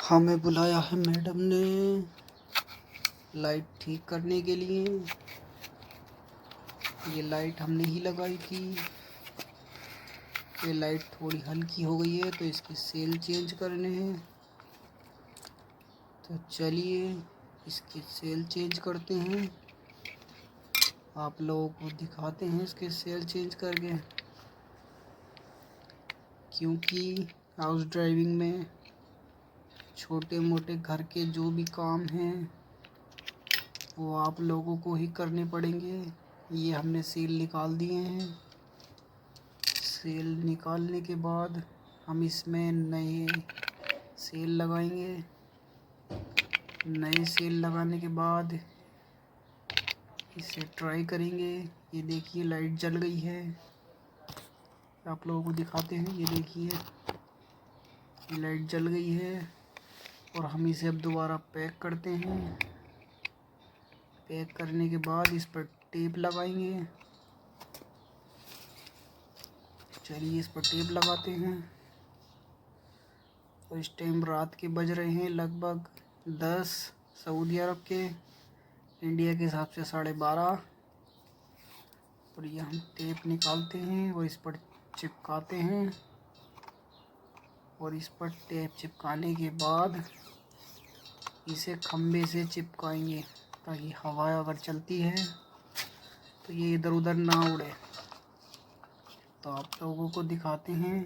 हमें बुलाया है मैडम ने लाइट ठीक करने के लिए। ये लाइट हमने ही लगाई थी। ये लाइट थोड़ी हल्की हो गई है तो इसकी सेल चेंज करने हैं। तो चलिए इसकी सेल चेंज करते हैं, आप लोगों को दिखाते हैं इसके सेल चेंज करके। क्योंकि हाउस ड्राइविंग में छोटे मोटे घर के जो भी काम हैं वो आप लोगों को ही करने पड़ेंगे। ये हमने सेल निकाल दिए हैं। सेल निकालने के बाद हम इसमें नए सेल लगाएंगे। नए सेल लगाने के बाद इसे ट्राई करेंगे। ये देखिए लाइट जल गई है, आप लोगों को दिखाते हैं। ये देखिए ये लाइट जल गई है और हम इसे अब दोबारा पैक करते हैं। पैक करने के बाद इस पर टेप लगाएंगे। चलिए इस पर टेप लगाते हैं। और इस टाइम रात के बज रहे हैं लगभग 10 सऊदी अरब के, इंडिया के हिसाब से 12:30। और ये हम टेप निकालते हैं और इस पर चिपकाते हैं। और इस पर टेप चिपकाने के बाद इसे खंबे से चिपकाएंगे ताकि हवा अगर चलती है तो ये इधर उधर ना उड़े। तो आप लोगों को दिखाते हैं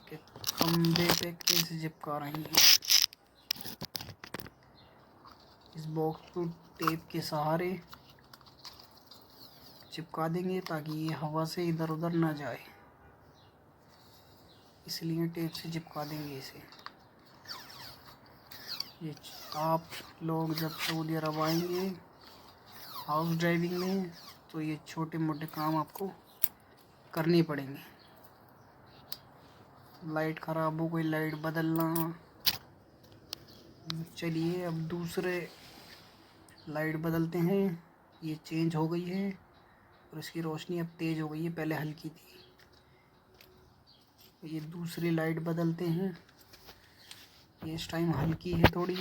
कि खंबे पे कैसे चिपका रहे हैं। इस बॉक्स को टेप के सहारे चिपका देंगे ताकि ये हवा से इधर उधर ना जाए, इसलिए टेप से चिपका देंगे इसे। ये आप लोग जब सऊदी अरब आएंगे हाउस ड्राइविंग में तो ये छोटे मोटे काम आपको करने पड़ेंगे। लाइट ख़राब हो गई, लाइट बदलना। चलिए अब दूसरे लाइट बदलते हैं। ये चेंज हो गई है और इसकी रोशनी अब तेज़ हो गई है, पहले हल्की थी। ये दूसरी लाइट बदलते हैं। ये इस टाइम हल्की है थोड़ी,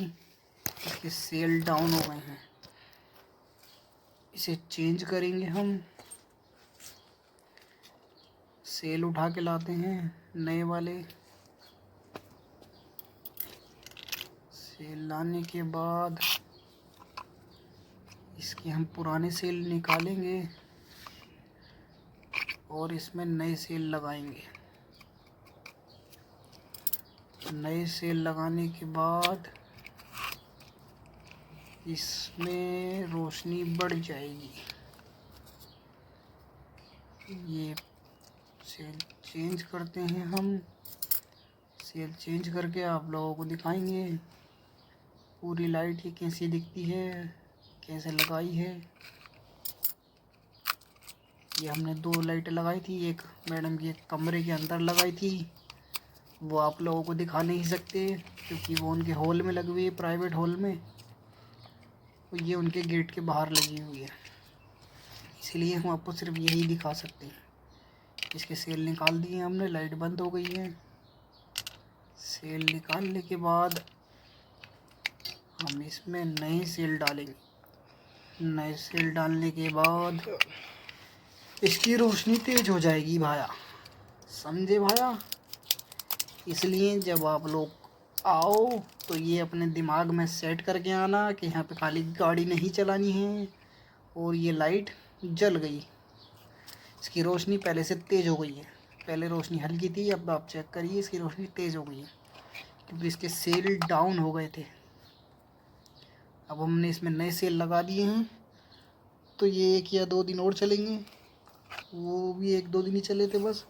इसके सेल डाउन हो गए हैं। इसे चेंज करेंगे हम। सेल उठा के लाते हैं नए वाले। सेल लाने के बाद इसके हम पुराने सेल निकालेंगे और इसमें नए सेल लगाएंगे। नए सेल लगाने के बाद इसमें रोशनी बढ़ जाएगी। ये सेल चेंज करते हैं हम। सेल चेंज करके आप लोगों को दिखाएंगे पूरी लाइट ही कैसी दिखती है, कैसे लगाई है। ये हमने 2 लाइटें लगाई थी, एक मैडम के कमरे के अंदर लगाई थी, वो आप लोगों को दिखा नहीं सकते क्योंकि वो उनके हॉल में लगी हुई है, प्राइवेट हॉल में। और ये उनके गेट के बाहर लगी हुई है, इसलिए हम आपको सिर्फ यही दिखा सकते हैं। इसके सेल निकाल दिए हमने, लाइट बंद हो गई है। सेल निकालने के बाद हम इसमें नए सेल डालेंगे। नए सेल डालने के बाद इसकी रोशनी तेज हो जाएगी भाया, समझे भाया। इसलिए जब आप लोग आओ तो ये अपने दिमाग में सेट करके आना कि यहाँ पे खाली गाड़ी नहीं चलानी है। और ये लाइट जल गई, इसकी रोशनी पहले से तेज़ हो गई है। पहले रोशनी हल्की थी, अब आप चेक करिए इसकी रोशनी तेज़ हो गई है क्योंकि इसके सेल डाउन हो गए थे। अब हमने इसमें नए सेल लगा दिए हैं तो ये 1 या 2 दिन और चलेंगे, वो भी 1-2 दिन ही चले थे बस।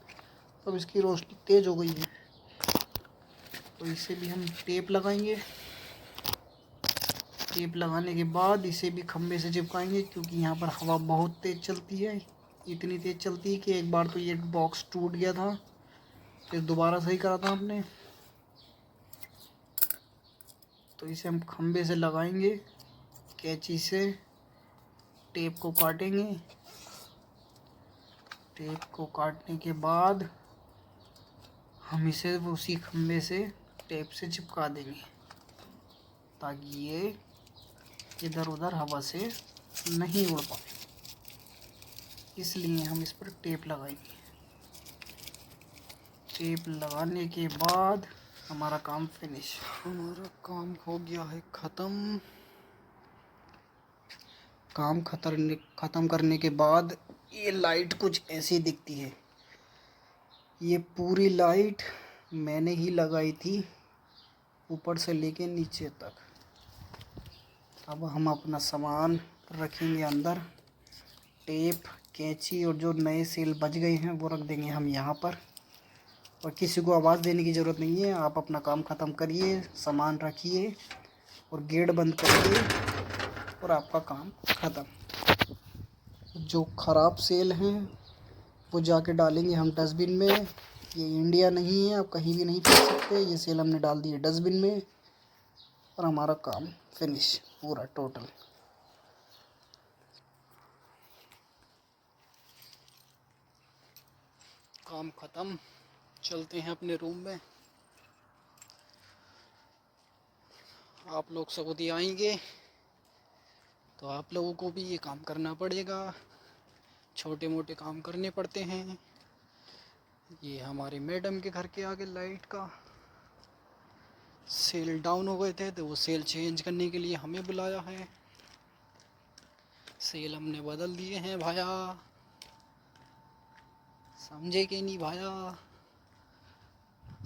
अब इसकी रोशनी तेज़ हो गई है तो इसे भी हम टेप लगाएंगे। टेप लगाने के बाद इसे भी खंबे से चिपकाएंगे क्योंकि यहाँ पर हवा बहुत तेज़ चलती है। इतनी तेज़ चलती है कि एक बार तो ये बॉक्स टूट गया था, फिर दोबारा सही करा था हमने। तो इसे हम खंबे से लगाएंगे, कैंची से टेप को काटेंगे। टेप को काटने के बाद हम इसे उसी खंबे से टेप से चिपका देंगे ताकि ये इधर उधर हवा से नहीं उड़ पाए, इसलिए हम इस पर टेप लगाएंगे। टेप लगाने के बाद हमारा काम फिनिश। हमारा काम हो गया है ख़त्म। काम ख़त्म करने के बाद ये लाइट कुछ ऐसी दिखती है। ये पूरी लाइट मैंने ही लगाई थी, ऊपर से लेके नीचे तक। अब हम अपना सामान रखेंगे अंदर। टेप, कैंची और जो नए सेल बच गए हैं वो रख देंगे हम यहाँ पर। और किसी को आवाज़ देने की ज़रूरत नहीं है। आप अपना काम ख़त्म करिए, सामान रखिए और गेट बंद करिए और आपका काम ख़त्म। जो ख़राब सेल हैं वो जाके डालेंगे हम डस्टबिन में। ये इंडिया नहीं है, आप कहीं भी नहीं फेंक सकते। ये सेल हमने डाल दी है डस्टबिन में और हमारा काम फिनिश पूरा टोटल। काम ख़त्म। चलते हैं अपने रूम में। आप लोग सऊदी आएंगे तो आप लोगों को भी ये काम करना पड़ेगा। छोटे मोटे काम करने पड़ते हैं। ये हमारे मैडम के घर के आगे लाइट का सेल डाउन हो गए थे तो वो सेल चेंज करने के लिए हमें बुलाया है। सेल हमने बदल दिए हैं भाया, समझे कि नहीं भाया?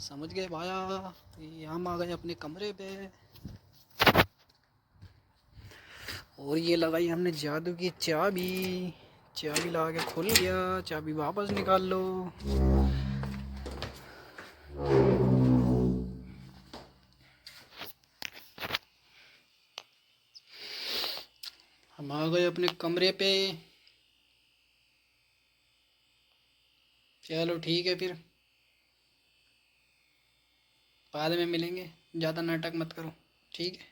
समझ गए भाया? ये हम आ गए अपने कमरे पे और ये लगाई हमने जादू की चाबी। चाबी लगा के खुल गया। चाबी वापस निकाल लो। हम आ गए अपने कमरे पे। चलो ठीक है, फिर बाद में मिलेंगे। ज़्यादा नाटक मत करो, ठीक है?